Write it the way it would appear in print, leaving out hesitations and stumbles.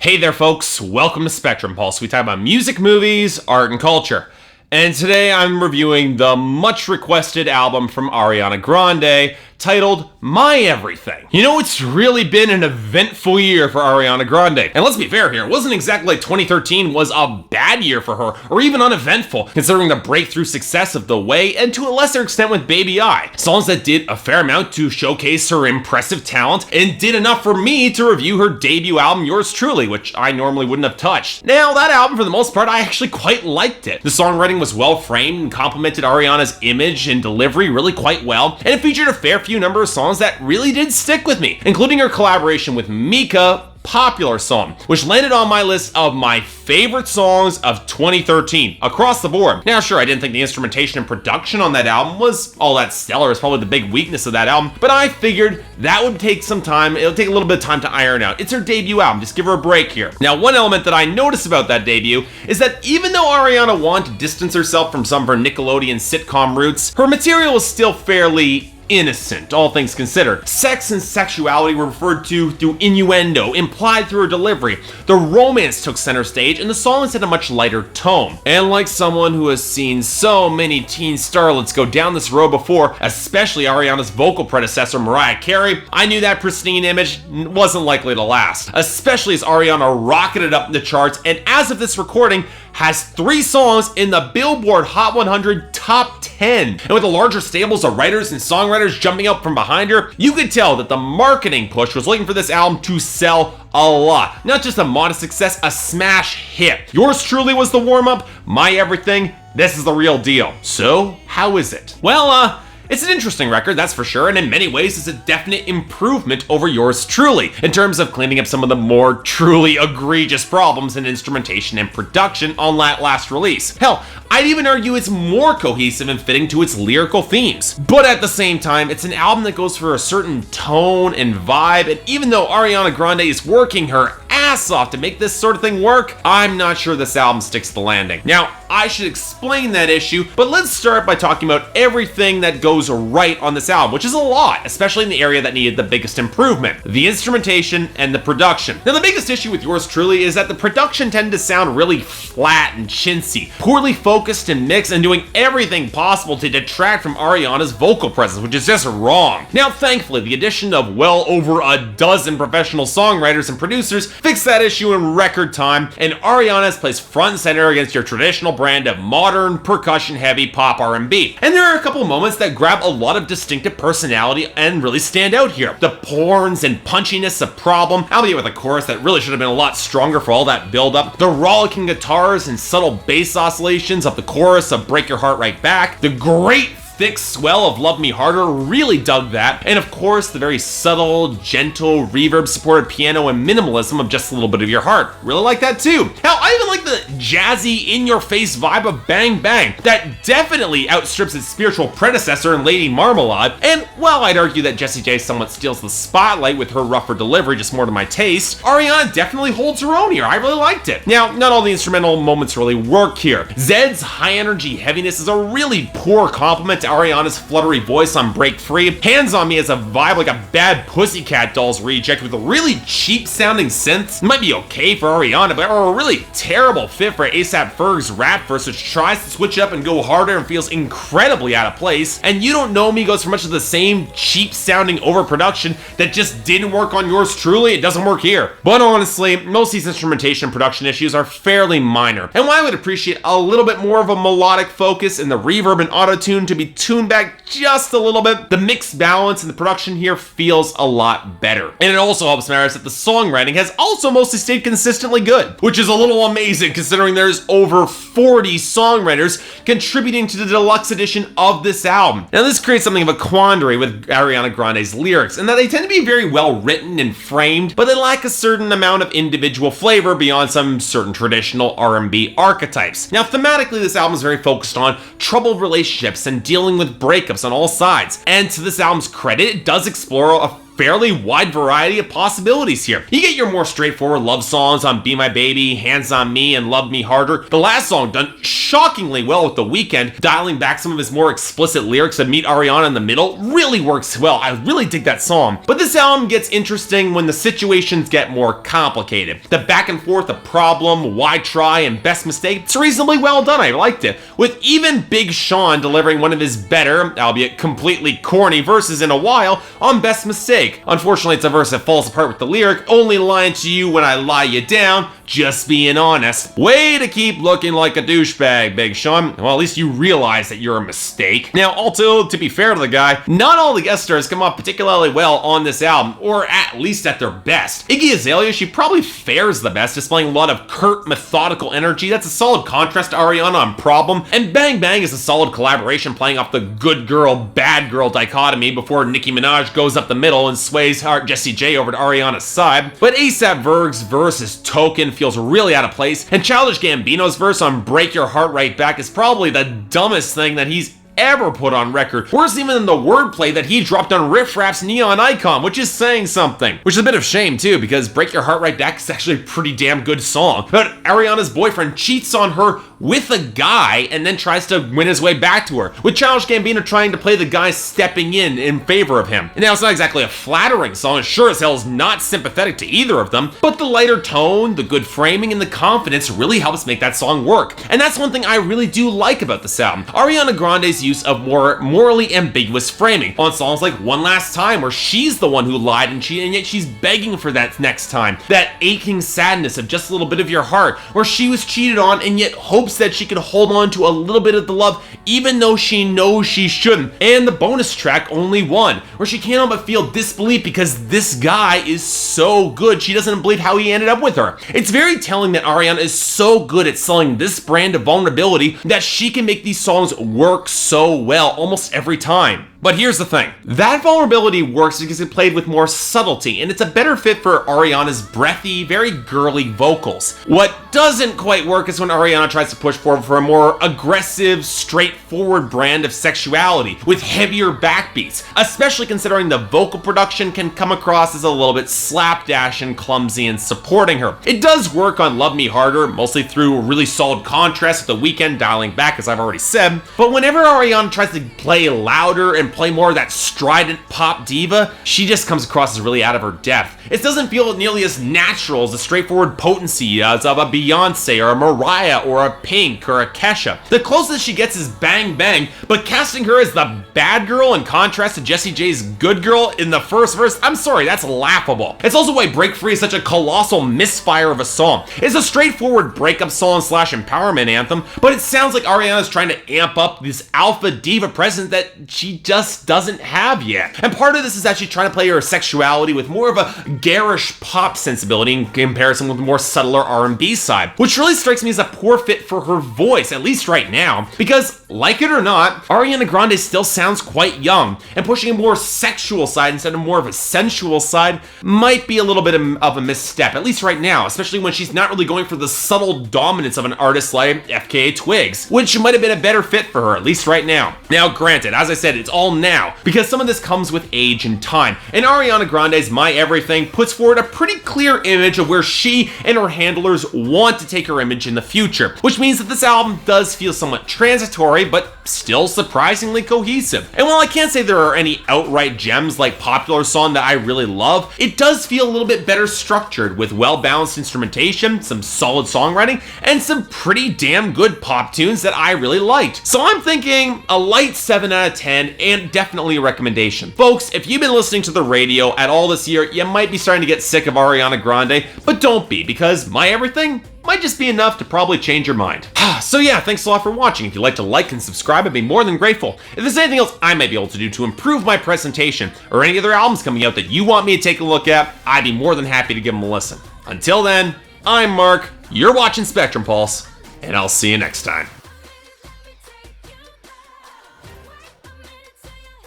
Hey there folks, welcome to Spectrum Pulse. We talk about music, movies, art, and culture. And today I'm reviewing the much requested album from Ariana Grande titled My Everything. You know, it's really been an eventful year for Ariana Grande. And let's be fair here, it wasn't exactly like 2013 was a bad year for her, or even uneventful, considering the breakthrough success of The Way, and to a lesser extent with Baby I. Songs that did a fair amount to showcase her impressive talent, and did enough for me to review her debut album, Yours Truly, which I normally wouldn't have touched. Now, that album, for the most part, I actually quite liked it. The songwriting was well framed and complemented Ariana's image and delivery really quite well, and it featured a fair few number of songs that really did stick with me, including her collaboration with Mika, Popular Song, which landed on my list of my favorite songs of 2013 across the board. Now sure, I didn't think the instrumentation and production on that album was all that stellar. It's probably the big weakness of that album, but I figured that would take some time. It'll take a little bit of time to iron out. It's her debut album, just give her a break here. Now one element that I noticed about that debut is that even though Ariana wanted to distance herself from some of her Nickelodeon sitcom roots, her material was still fairly innocent, all things considered. Sex and sexuality were referred to through innuendo, implied through her delivery. The romance took center stage, and the songs had a much lighter tone. And like someone who has seen so many teen starlets go down this road before, especially Ariana's vocal predecessor Mariah Carey, I knew that pristine image wasn't likely to last, especially as Ariana rocketed up in the charts, and as of this recording, has 3 songs in the Billboard Hot 100 Top 10. And with the larger stables of writers and songwriters jumping out from behind her, you could tell that the marketing push was looking for this album to sell a lot. Not just a modest success, a smash hit. Yours Truly was the warm-up, My Everything, this is the real deal. So, how is it? Well, it's an interesting record, that's for sure, and in many ways it's a definite improvement over Yours Truly, in terms of cleaning up some of the more truly egregious problems in instrumentation and production on that last release. Hell, I'd even argue it's more cohesive and fitting to its lyrical themes. But at the same time, it's an album that goes for a certain tone and vibe, and even though Ariana Grande is working her ass off to make this sort of thing work, I'm not sure this album sticks the landing. Now, I should explain that issue, but let's start by talking about everything that goes right on this album, which is a lot, especially in the area that needed the biggest improvement: the instrumentation and the production. Now, the biggest issue with Yours Truly is that the production tended to sound really flat and chintzy, poorly focused and mixed, and doing everything possible to detract from Ariana's vocal presence, which is just wrong. Now, thankfully, the addition of well over a dozen professional songwriters and producers fixed that issue in record time, and Ariana is placed front and center against your traditional brand of modern, percussion-heavy pop R&B. And there are a couple moments that grab a lot of distinctive personality and really stand out here. The porns and punchiness of Problem, albeit with a chorus that really should have been a lot stronger for all that build-up. The rollicking guitars and subtle bass oscillations of the chorus of Break Your Heart Right Back. The great thick swell of Love Me Harder, really dug that. And of course, the very subtle, gentle, reverb-supported piano and minimalism of Just a Little Bit of Your Heart. Really like that too. Hell, I even like the jazzy, in-your-face vibe of Bang Bang. That definitely outstrips its spiritual predecessor in Lady Marmalade. And while I'd argue that Jessie J somewhat steals the spotlight with her rougher delivery, just more to my taste, Ariana definitely holds her own here. I really liked it. Now, not all the instrumental moments really work here. Zed's high-energy heaviness is a really poor compliment to Ariana's fluttery voice on Break Free. Hands on Me as a vibe like a bad Pussycat Dolls reject with a really cheap sounding synths. It might be okay for Ariana, but are a really terrible fit for A$AP Ferg's rap verse, which tries to switch up and go harder and feels incredibly out of place. And You Don't Know Me goes for much of the same cheap sounding overproduction that just didn't work on Yours Truly. It doesn't work here. But honestly, most of these instrumentation and production issues are fairly minor. And while I would appreciate a little bit more of a melodic focus and the reverb and auto-tune to be tuned back just a little bit, the mixed balance in the production here feels a lot better. And it also helps matters that the songwriting has also mostly stayed consistently good, which is a little amazing considering there's over 40 songwriters contributing to the deluxe edition of this album. Now this creates something of a quandary with Ariana Grande's lyrics, in that they tend to be very well written and framed, but they lack a certain amount of individual flavor beyond some certain traditional R&B archetypes. Now thematically, this album is very focused on troubled relationships and dealing with breakups on all sides, and to this album's credit, it does explore a fairly wide variety of possibilities here. You get your more straightforward love songs on Be My Baby, Hands on Me, and Love Me Harder. The last song done shockingly well with The Weeknd, dialing back some of his more explicit lyrics and Meet Ariana in the Middle really works well. I really dig that song. But this album gets interesting when the situations get more complicated. The back and forth of Problem, Why Try, and Best Mistake, it's reasonably well done. I liked it. With even Big Sean delivering one of his better, albeit completely corny verses in a while on Best Mistake. Unfortunately, it's a verse that falls apart with the lyric, only lying to you when I lie you down, just being honest. Way to keep looking like a douchebag, Big Sean. Well, at least you realize that you're a mistake. Now, also, to be fair to the guy, not all the guest stars come off particularly well on this album, or at least at their best. Iggy Azalea, she probably fares the best, displaying a lot of curt, methodical energy. That's a solid contrast to Ariana on Problem, and Bang Bang is a solid collaboration playing off the good girl, bad girl dichotomy before Nicki Minaj goes up the middle and sways Jessie J over to Ariana's side. But A$AP Ferg's verse is token, feels really out of place, and Childish Gambino's verse on Break Your Heart Right Back is probably the dumbest thing that he's ever put on record. Worse even than the wordplay that he dropped on Riff Raff's Neon Icon, which is saying something. Which is a bit of shame too, because Break Your Heart Right Back is actually a pretty damn good song. But Ariana's boyfriend cheats on her with a guy and then tries to win his way back to her, with Childish Gambino trying to play the guy stepping in favor of him. And now it's not exactly a flattering song, it sure as hell is not sympathetic to either of them, but the lighter tone, the good framing, and the confidence really helps make that song work. And that's one thing I really do like about this album. Ariana Grande's use of more morally ambiguous framing on songs like One Last Time, where she's the one who lied and cheated, and yet she's begging for that next time. That aching sadness of Just a Little Bit of Your Heart, where she was cheated on and yet hopes that she could hold on to a little bit of the love even though she knows she shouldn't. And the bonus track, Only One, where she can't help but feel disbelief because this guy is so good she doesn't believe how he ended up with her. It's very telling that Ariana is so good at selling this brand of vulnerability that she can make these songs work so well almost every time. But here's the thing. That vulnerability works because it played with more subtlety, and it's a better fit for Ariana's breathy, very girly vocals. What doesn't quite work is when Ariana tries to push forward for a more aggressive, straightforward brand of sexuality, with heavier backbeats, especially considering the vocal production can come across as a little bit slapdash and clumsy in supporting her. It does work on Love Me Harder, mostly through a really solid contrast with The Weeknd dialing back, as I've already said, but whenever Ariana tries to play louder and play more of that strident pop diva, she just comes across as really out of her depth. It doesn't feel nearly as natural as the straightforward potency as of a Beyonce or a Mariah or a Pink or a Kesha. The closest she gets is Bang Bang, but casting her as the bad girl in contrast to Jessie J's good girl in the first verse, I'm sorry, that's laughable. It's also why Break Free is such a colossal misfire of a song. It's a straightforward breakup song slash empowerment anthem, but it sounds like Ariana's trying to amp up this alpha diva presence that she just doesn't have yet. And part of this is actually trying to play her sexuality with more of a garish pop sensibility in comparison with the more subtler R&B side, which really strikes me as a poor fit for her voice, at least right now, because, like it or not, Ariana Grande still sounds quite young, and pushing a more sexual side instead of more of a sensual side might be a little bit of a misstep, at least right now, especially when she's not really going for the subtle dominance of an artist like FKA Twigs, which might have been a better fit for her, at least right now. Now, granted, as I said, it's all now, because some of this comes with age and time, and Ariana Grande's My Everything puts forward a pretty clear image of where she and her handlers want to take her image in the future, which means that this album does feel somewhat transitory, but still surprisingly cohesive. And while I can't say there are any outright gems like Popular Song that I really love, it does feel a little bit better structured with well-balanced instrumentation, some solid songwriting, and some pretty damn good pop tunes that I really liked. So I'm thinking a light 7 out of 10 and definitely a recommendation. Folks, if you've been listening to the radio at all this year, you might be starting to get sick of Ariana Grande, but don't be, because My Everything might just be enough to probably change your mind. So yeah, thanks a lot for watching. If you'd like to like and subscribe, I'd be more than grateful. If there's anything else I might be able to do to improve my presentation, or any other albums coming out that you want me to take a look at, I'd be more than happy to give them a listen. Until then, I'm Mark, you're watching Spectrum Pulse, and I'll see you next time.